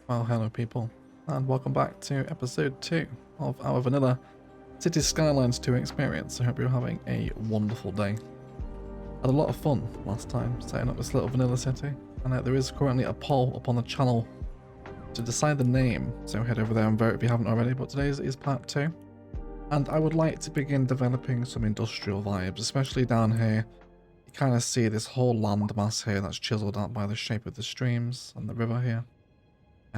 Well, hello people, and welcome back to episode 2 of our vanilla Cities Skylines 2 experience. I hope you're having a wonderful day. Had a lot of fun last time setting up this little vanilla city, and there is currently a poll up on the channel to decide the name, so head over there and vote if you haven't already, but today's is part 2. And I would like to begin developing some industrial vibes, especially down here. You kind of see this whole landmass here that's chiseled out by the shape of the streams and the river here.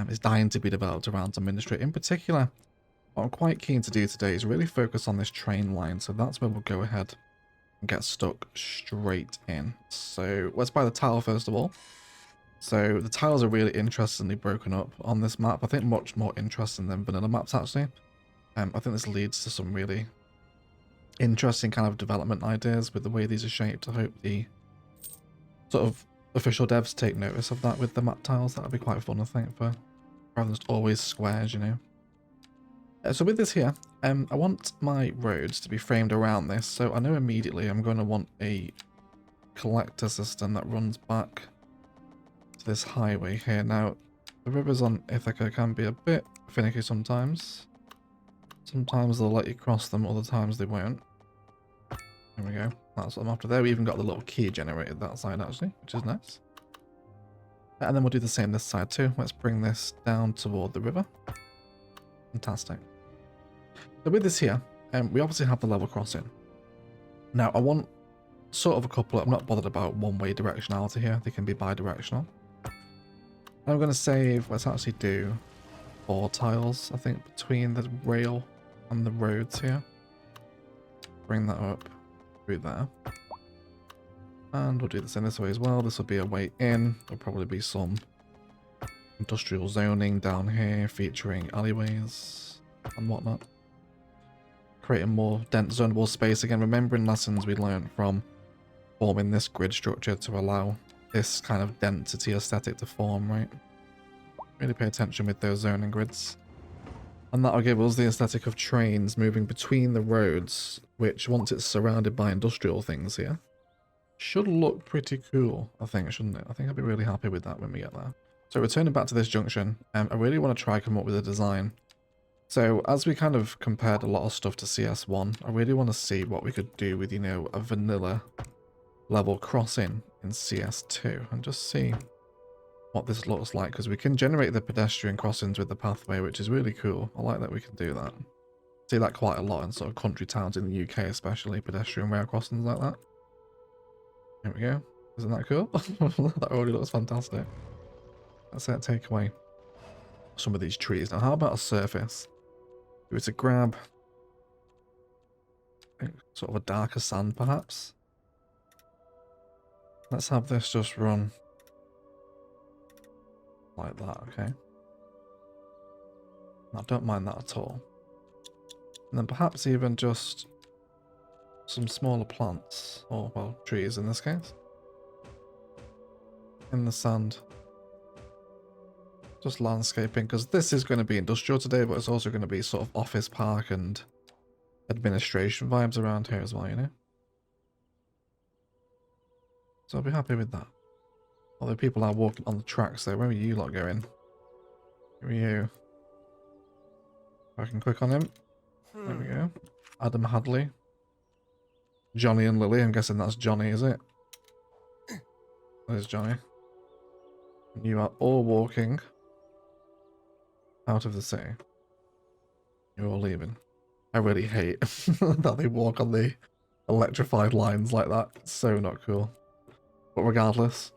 Is dying to be developed around some industry. In particular, what I'm quite keen to do today is really focus on this train line, so that's where we'll go ahead and get stuck straight in. So let's buy the tile first of all. So the tiles are really interestingly broken up on this map. I think much more interesting than vanilla maps actually. I think this leads to some really interesting kind of development ideas with the way these are shaped. I hope the sort of official devs take notice of that with the map tiles. That would be quite fun, I think, for rather than just always squares, you know. So with this here, I want my roads to be framed around this. So I know immediately I'm going to want a collector system that runs back to this highway here. Now, the rivers on Ithaca can be a bit finicky sometimes. Sometimes they'll let you cross them, other times they won't. There we go. That's what I'm after there. We even got the little key generated that side actually, which is nice. And then we'll do the same this side too. Let's bring this down toward the river. Fantastic. So with this here, we obviously have the level crossing. Now I want sort of a couple, I'm not bothered about one-way directionality here. They can be bi-directional. I'm going to save, let's actually do 4 tiles, I think, between the rail and the roads here. Bring that up through there. And we'll do this in this way as well. This will be a way in. There'll probably be some industrial zoning down here featuring alleyways and whatnot. Creating more dense zonable space. Again, remembering lessons we learned from forming this grid structure to allow this kind of density aesthetic to form, right? Really pay attention with those zoning grids. And that'll give us the aesthetic of trains moving between the roads, which once it's surrounded by industrial things here, should look pretty cool, I think, shouldn't it? I think I'll be really happy with that when we get there. So returning back to this junction, I really want to try come up with a design. So as we kind of compared a lot of stuff to CS1, I really want to see what we could do with, you know, a vanilla level crossing in CS2 and just see what this looks like, because we can generate the pedestrian crossings with the pathway, which is really cool. I like that we can do that. See that quite a lot in sort of country towns in the UK, especially pedestrian rail crossings like that. There we go. Isn't that cool? That already looks fantastic. Let's take away some of these trees. Now, how about a surface? Give it a grab. Sort of a darker sand, perhaps. Let's have this just run like that, okay? I don't mind that at all. And then perhaps even just some smaller plants, or well, trees in this case, in the sand. Just landscaping, because this is going to be industrial today, but it's also going to be sort of office park and administration vibes around here as well, you know? So I'll be happy with that. Although people are walking on the tracks there. Where are you lot going? Where are you? I can click on him. There we go. Adam Hadley. Johnny and Lily. I'm guessing that's Johnny, is it? There's Johnny. You are all walking out of the city. You're all leaving. I really hate that they walk on the electrified lines like that. It's so not cool. But regardless,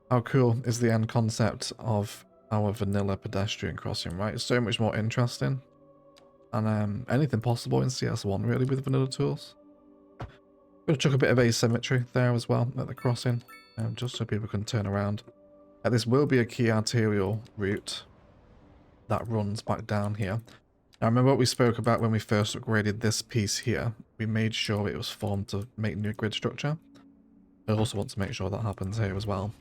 how cool is the end concept of our vanilla pedestrian crossing, right? It's so much more interesting. And anything possible in CS1 really with vanilla tools. Gonna chuck a bit of asymmetry there as well at the crossing, just so people can turn around. This will be a key arterial route that runs back down here. Now remember what we spoke about when we first upgraded this piece here. We made sure it was formed to make new grid structure. I also want to make sure that happens here as well.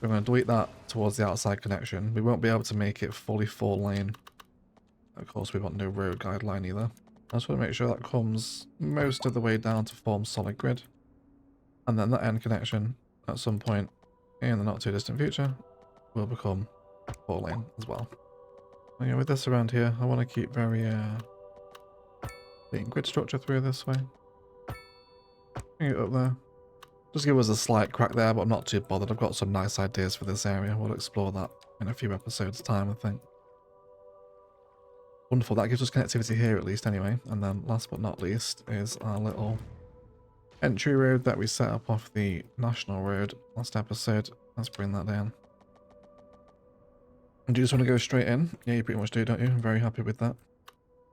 We're going to delete that towards the outside connection. We won't be able to make it fully 4-lane. Of course, we want no road guideline either. I just want to make sure that comes most of the way down to form solid grid. And then that end connection at some point in the not too distant future will become 4-lane as well. Oh, yeah, with this around here, I want to keep very clean grid structure through this way. Bring it up there. Just give us a slight crack there, but I'm not too bothered. I've got some nice ideas for this area. We'll explore that in a few episodes' time, I think. Wonderful, that gives us connectivity here at least anyway. And then last but not least is our little entry road that we set up off the national road last episode. Let's bring that down. And do you just want to go straight in? Yeah, you pretty much do, don't you? I'm very happy with that.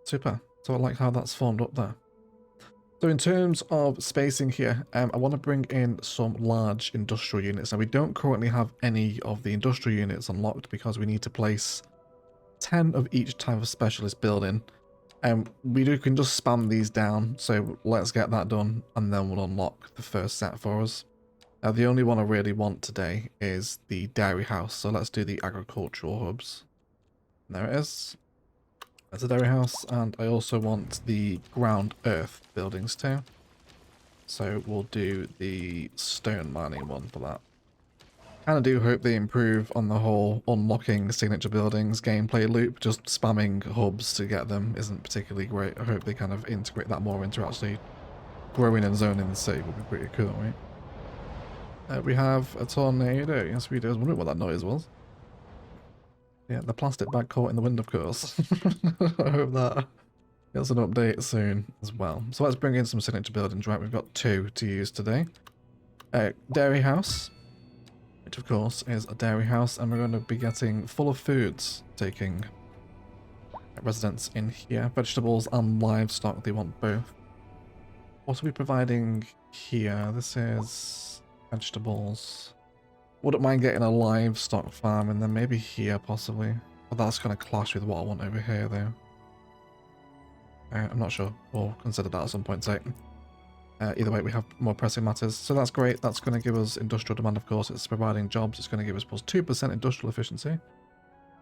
Super. So I like how that's formed up there. So in terms of spacing here, I want to bring in some large industrial units. Now we don't currently have any of the industrial units unlocked because we need to place 10 of each type of specialist building. And we can just spam these down. So let's get that done and then we'll unlock the first set for us. Now the only one I really want today is the dairy house. So let's do the agricultural hubs. And there it is. There's a dairy house, and I also want the ground earth buildings too. So we'll do the stone mining one for that. And I do hope they improve on the whole unlocking signature buildings gameplay loop. Just spamming hubs to get them isn't particularly great. I hope they kind of integrate that more into actually growing and zoning the city. Would be pretty cool, right? We have a tornado. Yes, we do. I was wondering what that noise was. Yeah, the plastic bag caught in the wind, of course. I hope that gets an update soon as well. So let's bring in some signature buildings, right? We've got 2 to use today. Dairy house, which of course is a dairy house, and we're going to be getting full of foods, taking residents in here. Vegetables and livestock, they want both. What are we providing here? This is vegetables. Wouldn't mind getting a livestock farm and then maybe here possibly. But that's going to clash with what I want over here though. I'm not sure. We'll consider that at some point today. Either way, we have more pressing matters. So that's great. That's going to give us industrial demand, of course. It's providing jobs. It's going to give us plus 2% industrial efficiency.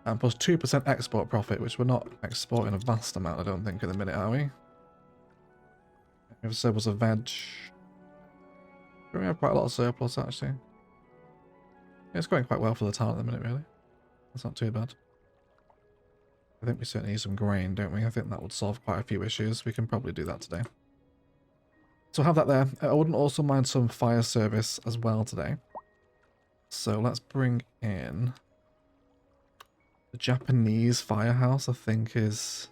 And plus 2% export profit, which we're not exporting a vast amount, I don't think, at the minute, are we? We have a surplus of veg. We have quite a lot of surplus, actually. Yeah, it's going quite well for the town at the minute, really. That's not too bad. I think we certainly need some grain, don't we? I think that would solve quite a few issues. We can probably do that today. So have that there. I wouldn't also mind some fire service as well today. So let's bring in the Japanese firehouse, I think is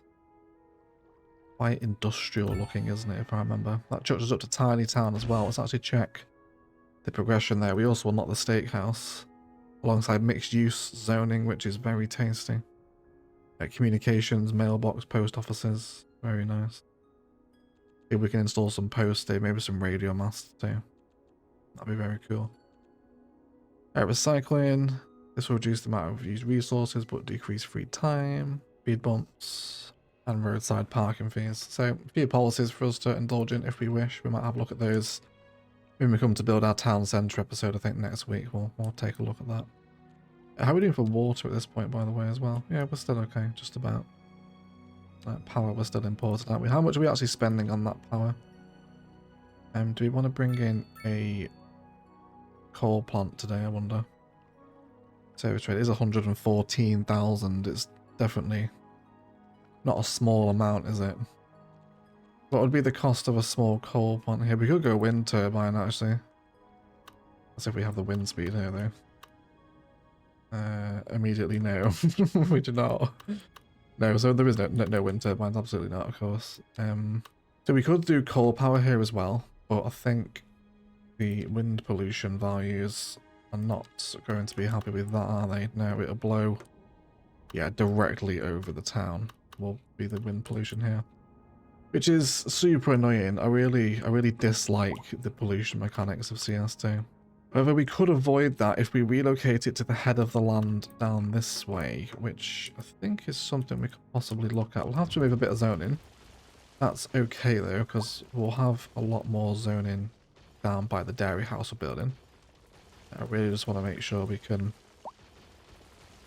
quite industrial looking, isn't it, if I remember. That chucks us up to Tiny Town as well. Let's actually check the progression there. We also unlock the steakhouse alongside mixed use zoning, which is very tasty. Communications, mailbox, post offices, very nice. If we can install some posts, maybe some radio masts too. That'd be very cool. Recycling. This will reduce the amount of used resources but decrease free time, speed bumps, and roadside parking fees. So a few policies for us to indulge in if we wish. We might have a look at those when we come to build our town centre episode. I think next week we'll take a look at that. How are we doing for water at this point, by the way, as well? Yeah, we're still okay, just about. Power we're still important, aren't we? How much are we actually spending on that power? Do we want to bring in a coal plant today, I wonder? Service trade is 114,000. It's definitely not a small amount, is it? What would be the cost of a small coal plant here? We could go wind turbine, actually. Let's see if we have the wind speed here, though. Immediately, no. We do not. No, so there is no wind turbines, absolutely not, of course. So we could do coal power here as well, but I think the wind pollution values are not going to be happy with that, are they? No, it'll blow, yeah, directly over the town will be the wind pollution here. Which is super annoying. I really dislike the pollution mechanics of CS2. However, we could avoid that if we relocate it to the head of the land down this way, which I think is something we could possibly look at. We'll have to move a bit of zoning. That's okay though, because we'll have a lot more zoning down by the dairy house we're building. I really just want to make sure we can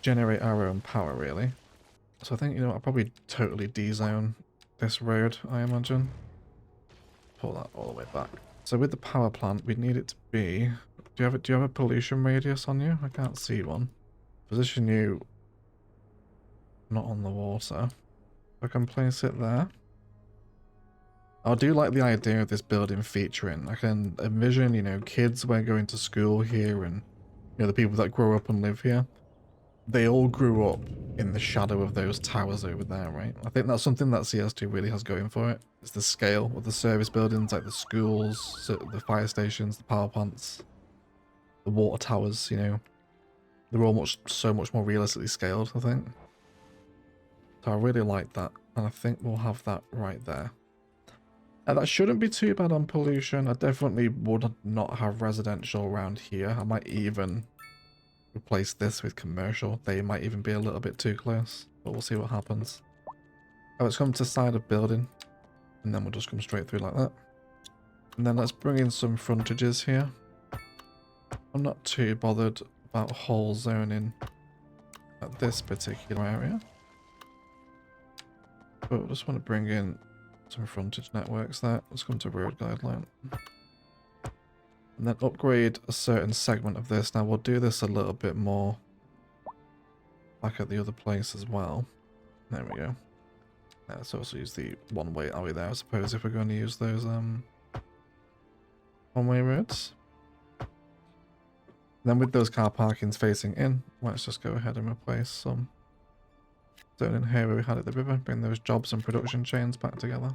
generate our own power, really. So I think, you know, I'll probably totally de-zone this road, I imagine. Pull that all the way back. So with the power plant, we need it to be... Do you have a pollution radius on you? I can't see one. Position you not on the water. I can place it there. I do like the idea of this building featuring. I can envision, you know, kids when going to school here and, you know, the people that grow up and live here. They all grew up in the shadow of those towers over there, right? I think that's something that CS2 really has going for it. It's the scale of the service buildings, like the schools, the fire stations, the power plants, the water towers, you know. They're all so much more realistically scaled, I think. So I really like that. And I think we'll have that right there. And that shouldn't be too bad on pollution. I definitely would not have residential around here. I might even replace this with commercial. They might even be a little bit too close, but we'll see what happens. Oh, let's come to side of building, and then we'll just come straight through like that. And then let's bring in some frontages here. I'm not too bothered about whole zoning at this particular area, but I just want to bring in some frontage networks there. Let's come to road guideline. And then upgrade a certain segment of this. Now we'll do this a little bit more back at the other place as well. There we go. Let's also use the one-way alley there, I suppose, if we're going to use those one-way roads. And then with those car parkings facing in, let's just go ahead and replace some zone in here where we had at the river. Bring those jobs and production chains back together.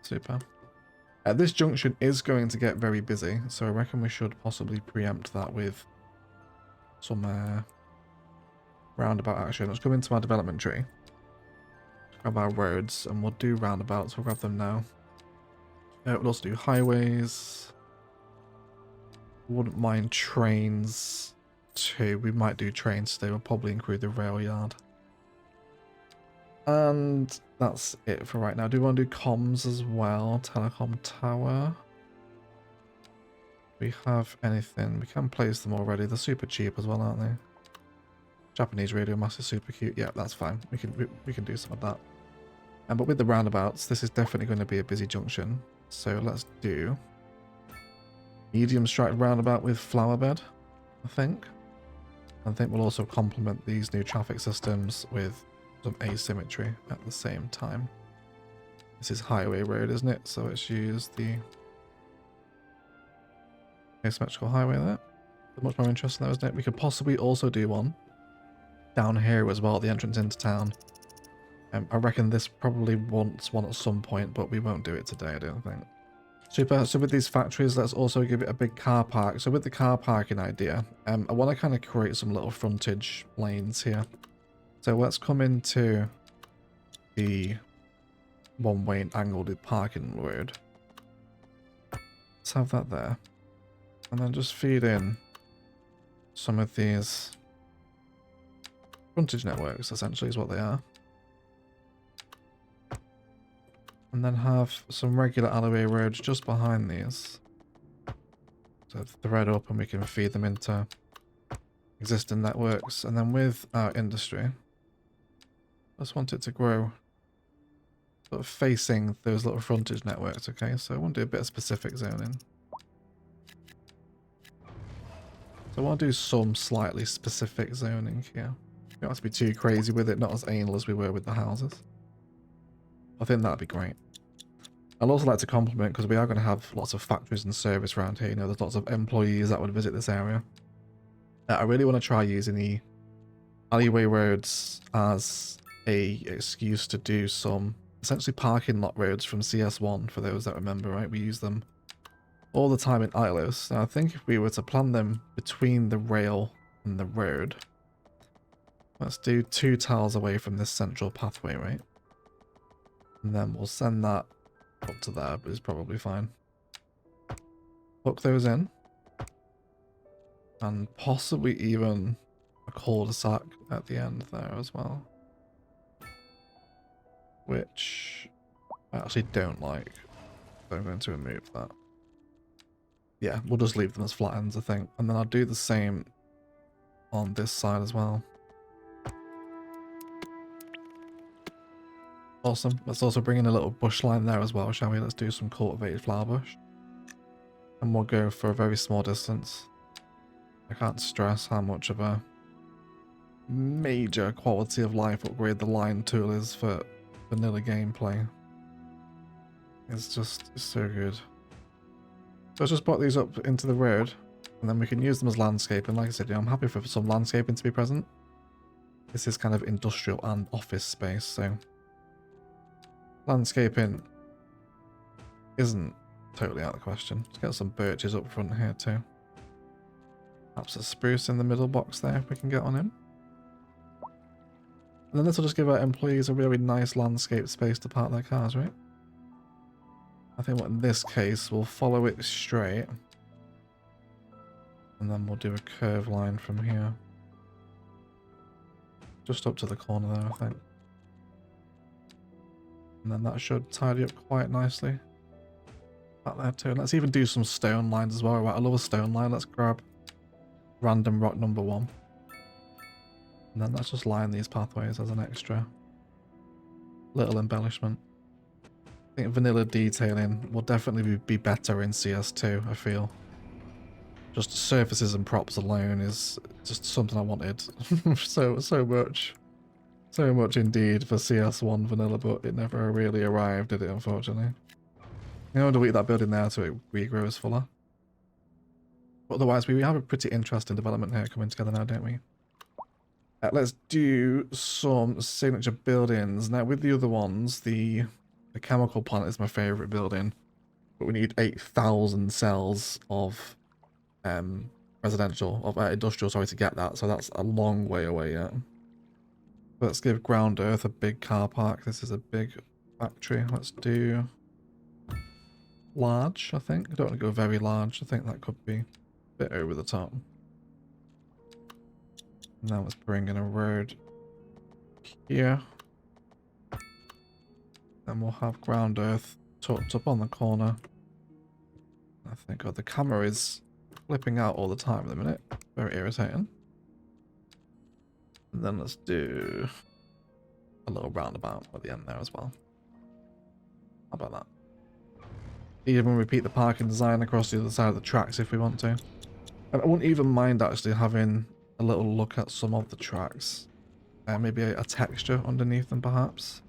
Super. This junction is going to get very busy, so I reckon we should possibly preempt that with some roundabout action. Let's come into our development tree, grab our roads, and we'll do roundabouts. We'll grab them now. We'll also do highways. Wouldn't mind trains too. We might do trains today. We'll probably include the rail yard. And that's it for right now. Do we want to do comms as well? Telecom tower. We have anything? We can place them already. They're super cheap as well, aren't they? Japanese radio mast is super cute. Yeah, that's fine. We can do some of that. But with the roundabouts, this is definitely going to be a busy junction. So let's do medium strike roundabout with flower bed, I think. I think we'll also complement these new traffic systems with some asymmetry at the same time. This is highway road, isn't it? So let's use the asymmetrical highway there. Much more interesting though, isn't it? We could possibly also do one down here as well, the entrance into town. I reckon this probably wants one at some point, but we won't do it today, I don't think. Super. So with these factories, let's also give it a big car park. So with the car parking idea, I want to kind of create some little frontage lanes here. So let's come into the one-way angled parking road. Let's have that there. And then just feed in some of these frontage networks, essentially, is what they are. And then have some regular alleyway roads just behind these. So thread up and we can feed them into existing networks. And then with our industry, I just want it to grow sort of facing those little frontage networks, okay? So I want to do a bit of specific zoning. So I want to do some slightly specific zoning here. You don't have to be too crazy with it, not as anal as we were with the houses. I think that'd be great. I'd also like to compliment, because we are going to have lots of factories and service around here. You know, there's lots of employees that would visit this area. I really want to try using the alleyway roads as a excuse to do some essentially parking lot roads from CS1, for those that remember, right? We use them all the time in ILOS. Now I think if we were to plan them between the rail and the road, let's do 2 tiles away from this central pathway, right? And then we'll send that up to there, but it's probably fine. Hook those in. And possibly even a cul-de-sac at the end there as well. Which I actually don't like. So I'm going to remove that. Yeah, we'll just leave them as flat ends, I think. And then I'll do the same on this side as well. Awesome. Let's also bring in a little bush line there as well, shall we? Let's do some cultivated flower bush. And we'll go for a very small distance. I can't stress how much of a major quality of life upgrade the line tool is for vanilla gameplay. It's just so good. So let's just put these up into the road, and then we can use them as landscaping. Like I said, I'm happy for some landscaping to be present. This is kind of industrial and office space, so landscaping isn't totally out of the question. Let's get some birches up front here too. Perhaps a spruce in the middle box there if we can get on in. And then this will just give our employees a really nice landscape space to park their cars, right? I think in this case we'll follow it straight. And then we'll do a curve line from here. Just up to the corner there, I think. And then that should tidy up quite nicely. Back there too. Let's even do some stone lines as well. Right, I love a stone line. Let's grab random rock number 1. And then let's just line these pathways as an extra little embellishment. I think vanilla detailing will definitely be better in CS2, I feel. Just surfaces and props alone is just something I wanted so much. So much indeed for CS1 vanilla, but it never really arrived, did it, unfortunately. I'm going to delete that building there so it regrows fuller. But otherwise, we have a pretty interesting development here coming together now, don't we? Let's do some signature buildings. Now, with the other ones, the chemical plant is my favourite building. But we need 8,000 cells of industrial, sorry, to get that. So that's a long way away yet. Let's give ground earth a big car park. This is a big factory. Let's do large, I think. I don't want to go very large. I think that could be a bit over the top. Now let's bring in a road here. Then we'll have ground earth tucked up on the corner. I think the camera is flipping out all the time at the minute. Very irritating. And then let's do a little roundabout at the end there as well. How about that? Even repeat the parking design across the other side of the tracks if we want to. And I wouldn't even mind actually having a little look at some of the tracks. Maybe a texture underneath them perhaps.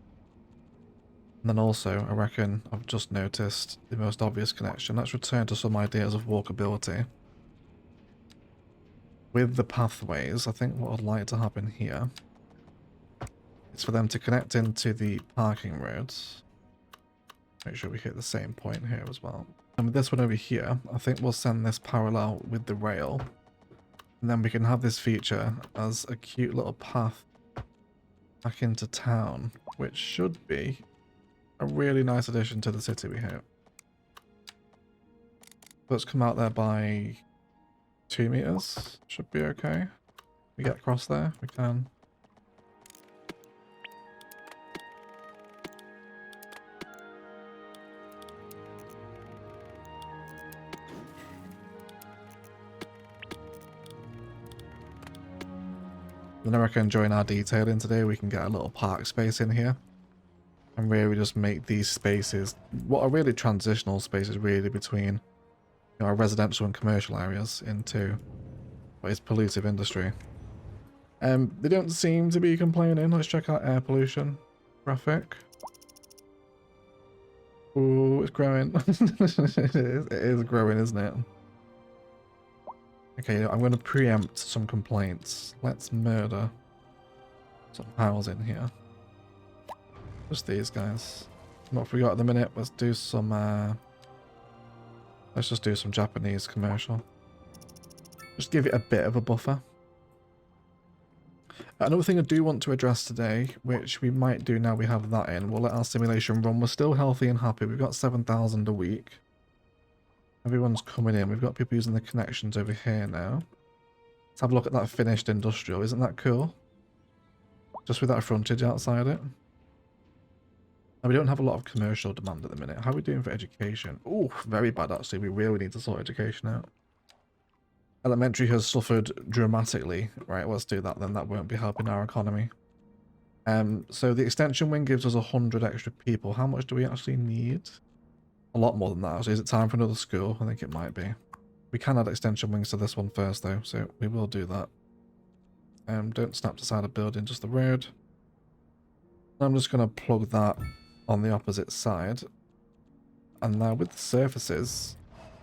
And then also, I reckon I've just noticed the most obvious connection. Let's return to some ideas of walkability. With the pathways, I think what I'd like to happen here is for them to connect into the parking roads. Make sure we hit the same point here as well. And with this one over here, I think we'll send this parallel with the rail. And then we can have this feature as a cute little path back into town, which should be a really nice addition to the city, we hope. Let's come out there by 2 meters. Should be okay. We get across there, we can. Then I reckon during our detailing today we can get a little park space in here and really just make these spaces what are really transitional spaces really between our residential and commercial areas into what is pollutive industry. They don't seem to be complaining. Let's check out air pollution graphic. Oh, it's growing. It is growing, isn't it? Okay, I'm going to preempt some complaints. Let's murder some piles in here. Just these guys. Not forgot at the minute. Let's do some. Let's just do some Japanese commercial. Just give it a bit of a buffer. Another thing I do want to address today, which we might do now we have that in, we'll let our simulation run. We're still healthy and happy. We've got 7,000 a week. Everyone's coming in. We've got people using the connections over here now. Let's have a look at that finished industrial. Isn't that cool? Just with that frontage outside it. And we don't have a lot of commercial demand at the minute. How are we doing for education? Oh, very bad actually. We really need to sort education out. Elementary has suffered dramatically. Right, let's do that then. That won't be helping our economy. So the extension wing gives us 100 extra people. How much do we actually need? A lot more than that. So is it time for another school? I think it might be. We can add extension wings to this one first though, so we will do that. Don't snap to side of building, just the road. I'm just going to plug that on the opposite side. And now with the surfaces,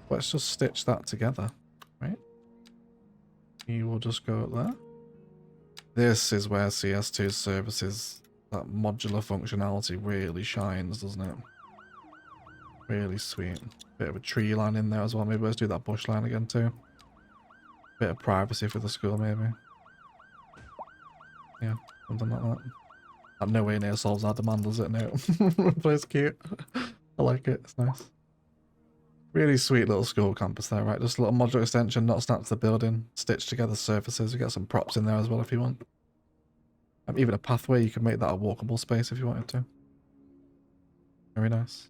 let's just stitch that together, right? You will just go up there. This is where CS2 services, that modular functionality really shines, doesn't it? Really sweet. Bit of a tree line in there as well. Maybe let's do that bush line again too. Bit of privacy for the school, maybe. Yeah, something like that. That nowhere near solves our demand, does it? No. But it's cute. I like it. It's nice. Really sweet little school campus there, right? Just a little modular extension, not snapped to the building. Stitch together surfaces. We get some props in there as well if you want. Even a pathway, you can make that a walkable space if you wanted to. Very nice.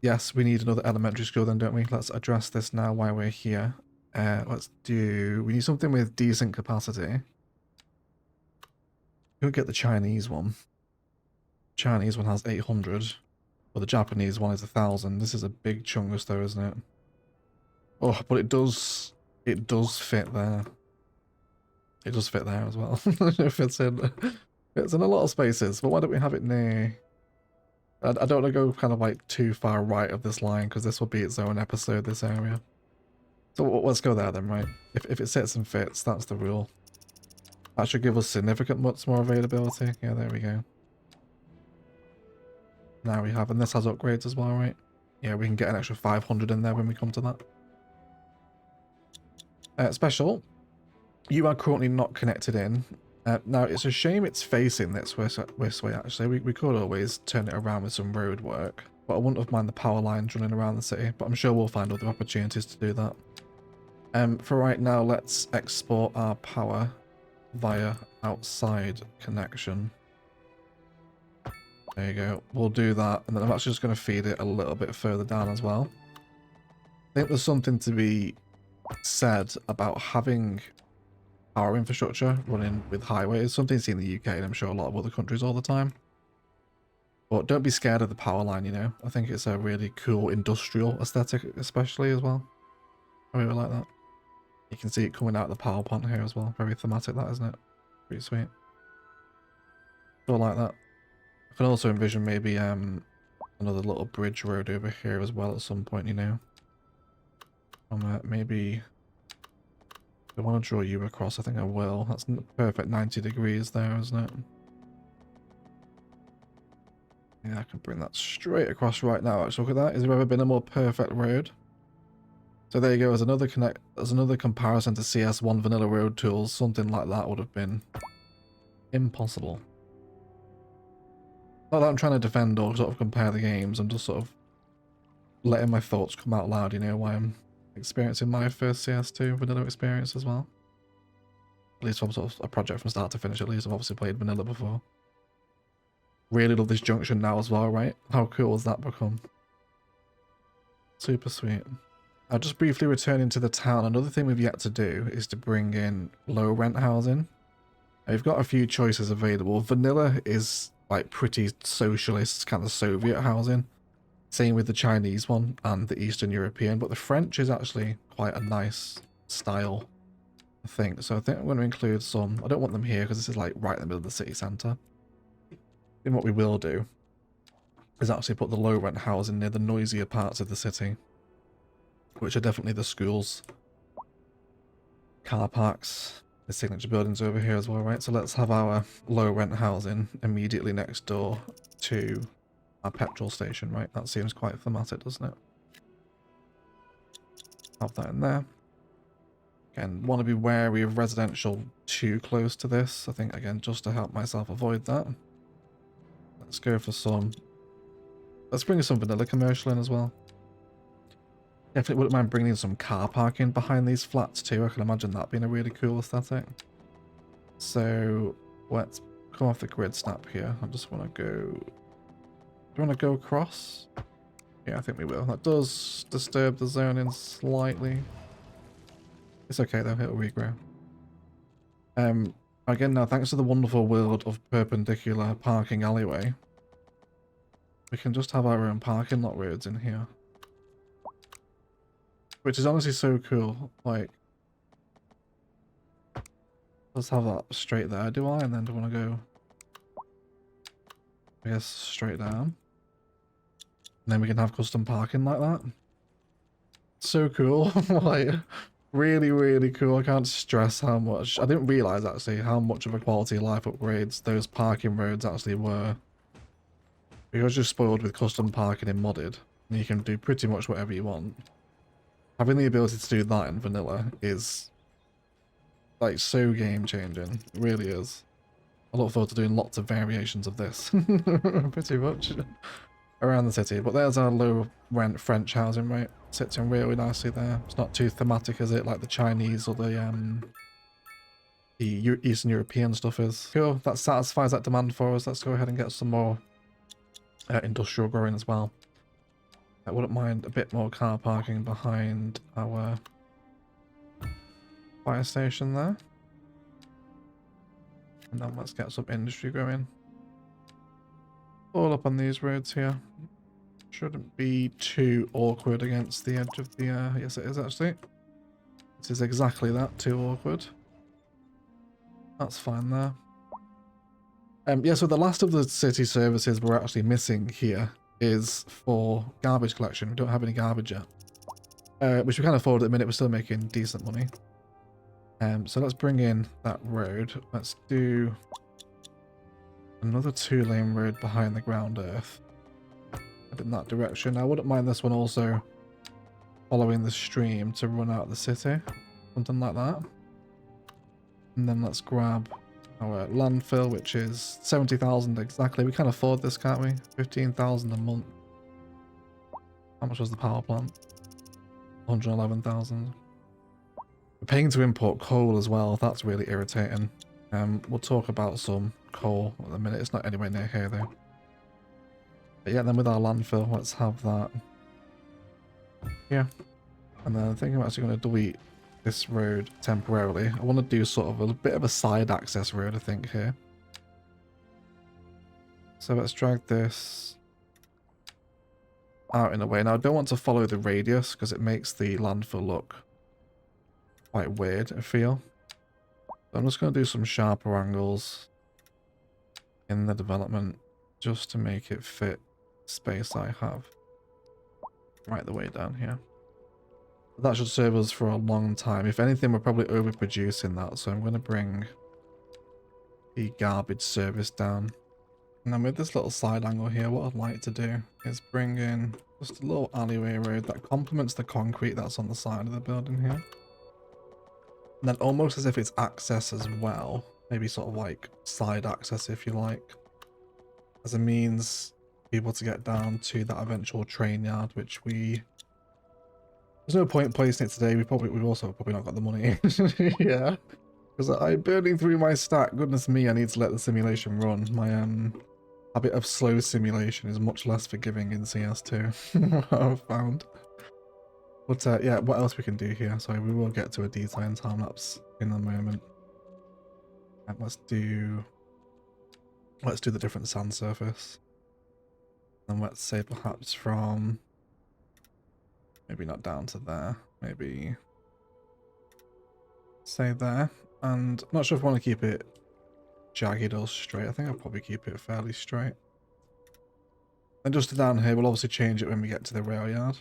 Yes, we need another elementary school then, don't we? Let's address this now while we're here. We need something with decent capacity. We'll get the Chinese one. Chinese one has 800. But the Japanese one is 1,000. This is a big chungus though, isn't it? Oh, but it does fit there. It does fit there as well. It fits in a lot of spaces, but why don't we have it near... I don't want to go kind of like too far right of this line, because this will be its own episode, this area. So let's go there then, right? If it sits and fits, that's the rule. That should give us significant much more availability. Yeah, there we go. Now we have, and this has upgrades as well, right? Yeah, we can get an extra 500 in there when we come to that. Special. You are currently not connected in. Now, it's a shame it's facing this way, actually. We could always turn it around with some road work. But I wouldn't have minded the power lines running around the city. But I'm sure we'll find other opportunities to do that. For right now, let's export our power via outside connection. There you go. We'll do that. And then I'm actually just going to feed it a little bit further down as well. I think there's something to be said about having power infrastructure running with highways. Something you see in the UK and I'm sure a lot of other countries all the time. But don't be scared of the power line, you know. I think it's a really cool industrial aesthetic, especially as well. I really like that. You can see it coming out of the power plant here as well. Very thematic, that, isn't it? Pretty sweet. I like that. I can also envision maybe another little bridge road over here as well at some point, you know. Maybe if I want to draw you across, I think I will. That's perfect 90 degrees there, isn't it? Yeah, I can bring that straight across right now. Actually, look at that. Has there ever been a more perfect road? So there you go. As another comparison to CS1 vanilla road tools, something like that would have been impossible. Not that I'm trying to defend or sort of compare the games. I'm just sort of letting my thoughts come out loud, you know, while I'm experiencing my first CS2 vanilla experience as well. At least from sort of a project from start to finish, at least I've obviously played vanilla before. Really love this junction now as well, right? How cool has that become? Super sweet. I'll just briefly return into the town. Another thing we've yet to do is to bring in low rent housing. We've got a few choices available. Vanilla is like pretty socialist, kind of Soviet housing. Same with the Chinese one and the Eastern European, but the French is actually quite a nice style, I think. So I think I'm going to include some. I don't want them here because this is like right in the middle of the city centre. And what we will do is actually put the low rent housing near the noisier parts of the city, which are definitely the schools, car parks, the signature buildings over here as well, right? So let's have our low rent housing immediately next door to our petrol station, right? That seems quite thematic, doesn't it? Have that in there. Again, want to be wary of residential too close to this. I think, again, just to help myself avoid that. Let's go for some... Let's bring some vanilla commercial in as well. Definitely wouldn't mind bringing in some car parking behind these flats too. I can imagine that being a really cool aesthetic. So let's come off the grid snap here. I just want to go... Do you want to go across? Yeah, I think we will. That does disturb the zoning slightly. It's okay though, it'll regrow. Again now, thanks to the wonderful world of perpendicular parking alleyway, we can just have our own parking lot roads in here. Which is honestly so cool. Like, Let's have that straight there, do I? And then do I want to go, I guess, straight down. And then we can have custom parking like that. So cool. Like, really, really cool. I can't stress how much. I didn't realize actually how much of a quality of life upgrades those parking roads actually were. Because you're spoiled with custom parking in modded, and you can do pretty much whatever you want. Having the ability to do that in vanilla is like so game changing. It really is. I look forward to doing lots of variations of this. Pretty much around the city. But there's our low rent French housing rate. Sits in really nicely there. It's not too thematic, is it? Like the Chinese or the Eastern European stuff is. Cool. That satisfies that demand for us. Let's go ahead and get some more industrial growing as well. I wouldn't mind a bit more car parking behind our fire station there. And then let's get some industry going. All up on these roads here. Shouldn't be too awkward against the edge of the... yes, it is actually. This is exactly that, too awkward. That's fine there. Yeah, so the last of the city services we're actually missing here is for garbage collection. We don't have any garbage yet. Which we can't afford at the minute. We're still making decent money. So let's bring in that road. Let's do another 2-lane road behind the ground earth. In that direction. I wouldn't mind this one also following the stream to run out of the city. Something like that. And then let's grab our landfill, which is 70,000 exactly. We can afford this, can't we? 15,000 a month. How much was the power plant? 111,000. We're paying to import coal as well. That's really irritating. We'll talk about some coal at the minute. It's not anywhere near here though. But yeah, then with our landfill, let's have that. Yeah. And then I think I'm actually going to delete this road temporarily. I want to do sort of a bit of a side access road, I think, here. So let's drag this out in a way. Now, I don't want to follow the radius because it makes the landfill look quite weird, I feel. So I'm just going to do some sharper angles in the development just to make it fit space I have right the way down here. That should serve us for a long time. If anything, we're probably overproducing that, so I'm going to bring the garbage service down. And then with this little side angle here, what I'd like to do is bring in just a little alleyway road that complements the concrete that's on the side of the building here. And then almost as if it's access as well, maybe sort of like side access if you like, as a means able to get down to that eventual train yard, which there's no point placing it today. We've also probably not got the money. Yeah, because I'm burning through my stack. Goodness me, I need to let the simulation run. My habit of slow simulation is much less forgiving in CS2. I've found. But yeah, what else we can do here? Sorry, we will get to a detailed time lapse in a moment. And let's do the different sand surface. And let's say perhaps from maybe not down to there, maybe say there. And I'm not sure if I want to keep it jagged or straight. I think I'll probably keep it fairly straight. And just down here, we'll obviously change it when we get to the rail yard.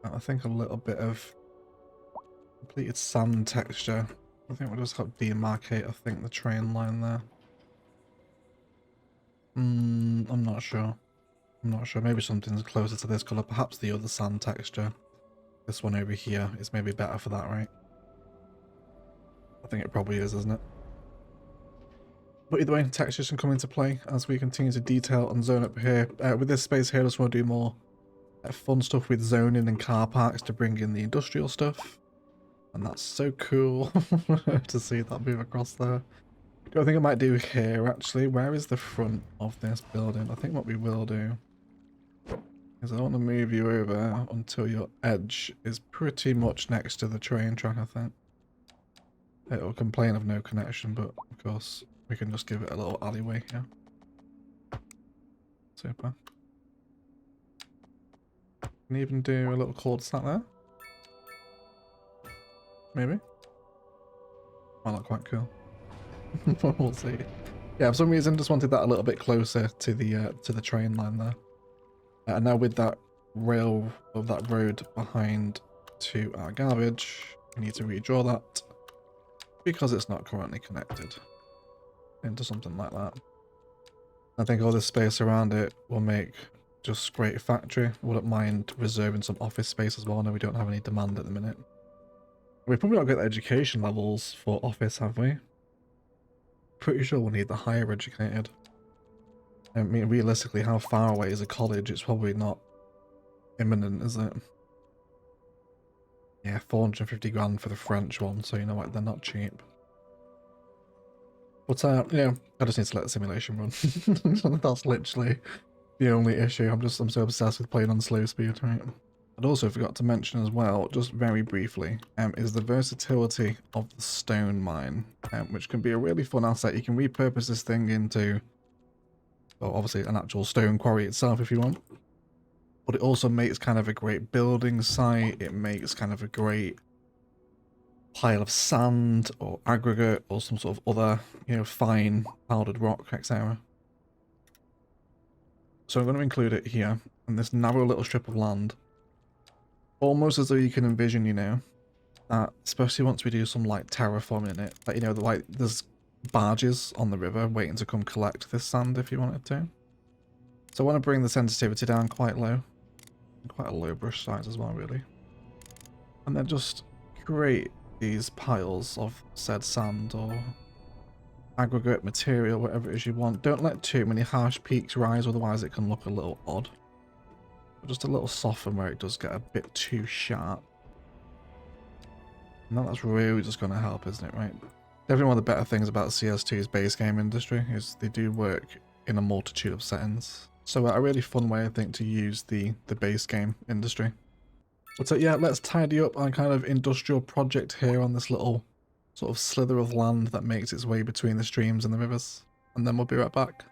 And I think a little bit of completed sand texture. I think we'll just help demarcate, I think, the train line there. I'm not sure. I'm not sure. Maybe something's closer to this colour. Perhaps the other sand texture. This one over here is maybe better for that, right? I think it probably is, isn't it? But either way, textures can come into play as we continue to detail and zone up here. With this space here, I just want to do more fun stuff with zoning and car parks to bring in the industrial stuff. And that's so cool to see that move across there. I think I might do here actually. Where is the front of this building? I think what we will do is I want to move you over until your edge is pretty much next to the train track, I think. It'll complain of no connection, but of course we can just give it a little alleyway here. Super. Can even do a little cul-de-sac there. Maybe. Might look quite cool. We'll see. Yeah, for some reason, just wanted that a little bit closer to the train line there. And now with that rail of that road behind to our garbage, we need to redraw that because it's not currently connected into something like that. I think all this space around it will make just great factory. Wouldn't mind reserving some office space as well. I know we don't have any demand at the minute. We've probably not got the education levels for office, have we? Pretty sure we'll need the higher educated. I mean, realistically, how far away is a college? It's probably not imminent, is it? Yeah, 450 grand for the French one, so you know what, they're not cheap. But yeah, I just need to let the simulation run. That's literally the only issue. I'm so obsessed with playing on slow speed, right? I'd also forgot to mention as well, just very briefly, is the versatility of the stone mine, which can be a really fun asset. You can repurpose this thing into, well, obviously an actual stone quarry itself if you want. But it also makes kind of a great building site. It makes kind of a great pile of sand or aggregate or some sort of other, you know, fine powdered rock, etc. So I'm going to include it here in this narrow little strip of land. Almost as though you can envision, you know, that especially once we do some like terraforming in it, that, you know, like there's barges on the river waiting to come collect this sand if you wanted to. So I want to bring the sensitivity down quite low. Quite a low brush size as well, really. And then just create these piles of said sand or aggregate material, whatever it is you want. Don't let too many harsh peaks rise, otherwise it can look a little odd. But just a little soften where it does get a bit too sharp. And that's really just going to help, isn't it, right? Definitely one of the better things about CS2's base game industry is they do work in a multitude of settings. So a really fun way, I think, to use the base game industry. But yeah, let's tidy up our kind of industrial project here on this little sort of slither of land that makes its way between the streams and the rivers. And then we'll be right back.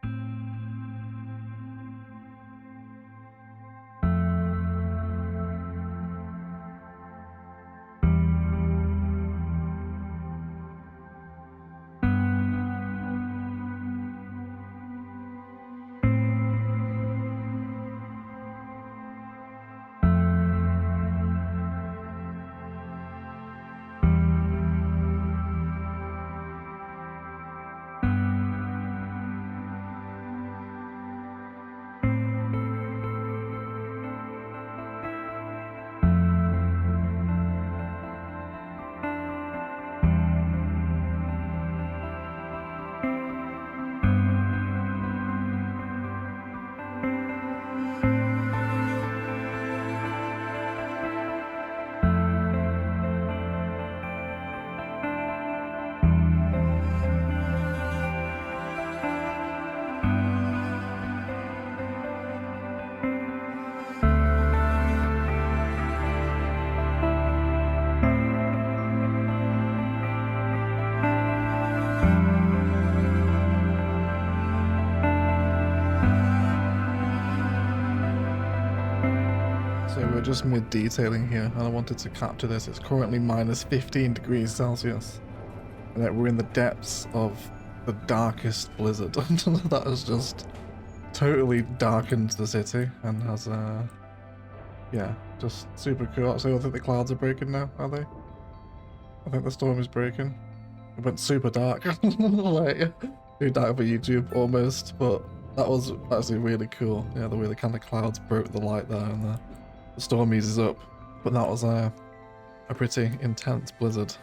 So we're just mid-detailing here, and I wanted to capture this. It's currently minus 15 degrees Celsius, and that we're in the depths of the darkest blizzard that has just totally darkened the city and has, yeah, just super cool. So I think the clouds are breaking now, are they? I think the storm is breaking. It went super dark, like too dark for YouTube almost, but that was actually really cool. Yeah, the way the kind of clouds broke the light there, and the storm eases up. But that was a pretty intense blizzard.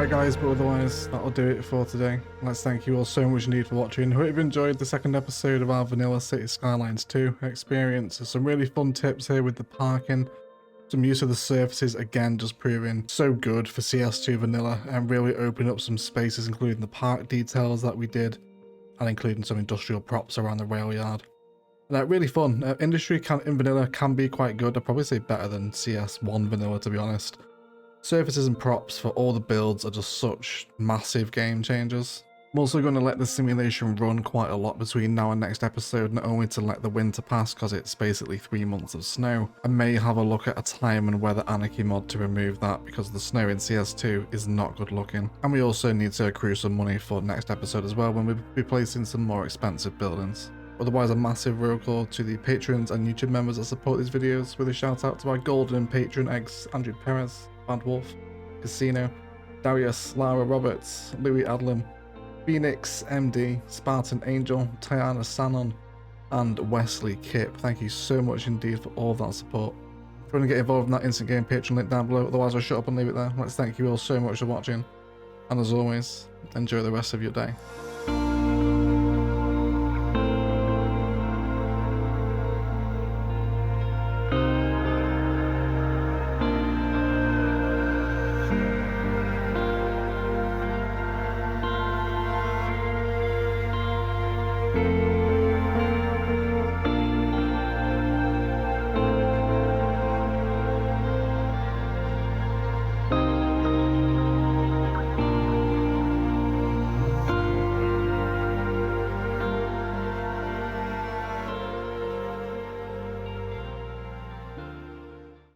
Alright guys, but otherwise that'll do it for today. Let's thank you all so much indeed for watching. Hope you've enjoyed the second episode of our vanilla Cities Skylines 2 experience. There's some really fun tips here with the parking, some use of the surfaces, again just proving so good for CS2 vanilla and really opening up some spaces, including the park details that we did and including some industrial props around the rail yard. Really fun. Industry in vanilla can be quite good. I'd probably say better than CS1 vanilla, to be honest. Surfaces and props for all the builds are just such massive game changers. I'm also going to let the simulation run quite a lot between now and next episode, not only to let the winter pass because it's basically 3 months of snow. I may have a look at a time and weather anarchy mod to remove that because the snow in CS2 is not good looking. And we also need to accrue some money for next episode as well when we'll be placing some more expensive buildings. Otherwise, a massive roll call to the patrons and YouTube members that support these videos, with a shout out to my golden patron eggs, Andrew Perez, Bad Wolf, Casino, Darius, Lara Roberts, Louis Adlam, Phoenix MD, Spartan Angel, Tiana Sanon, and Wesley Kip. Thank you so much indeed for all of that support. If you want to get involved in that instant game Patreon link down below, otherwise I'll shut up and leave it there. Let's thank you all so much for watching, and as always, enjoy the rest of your day.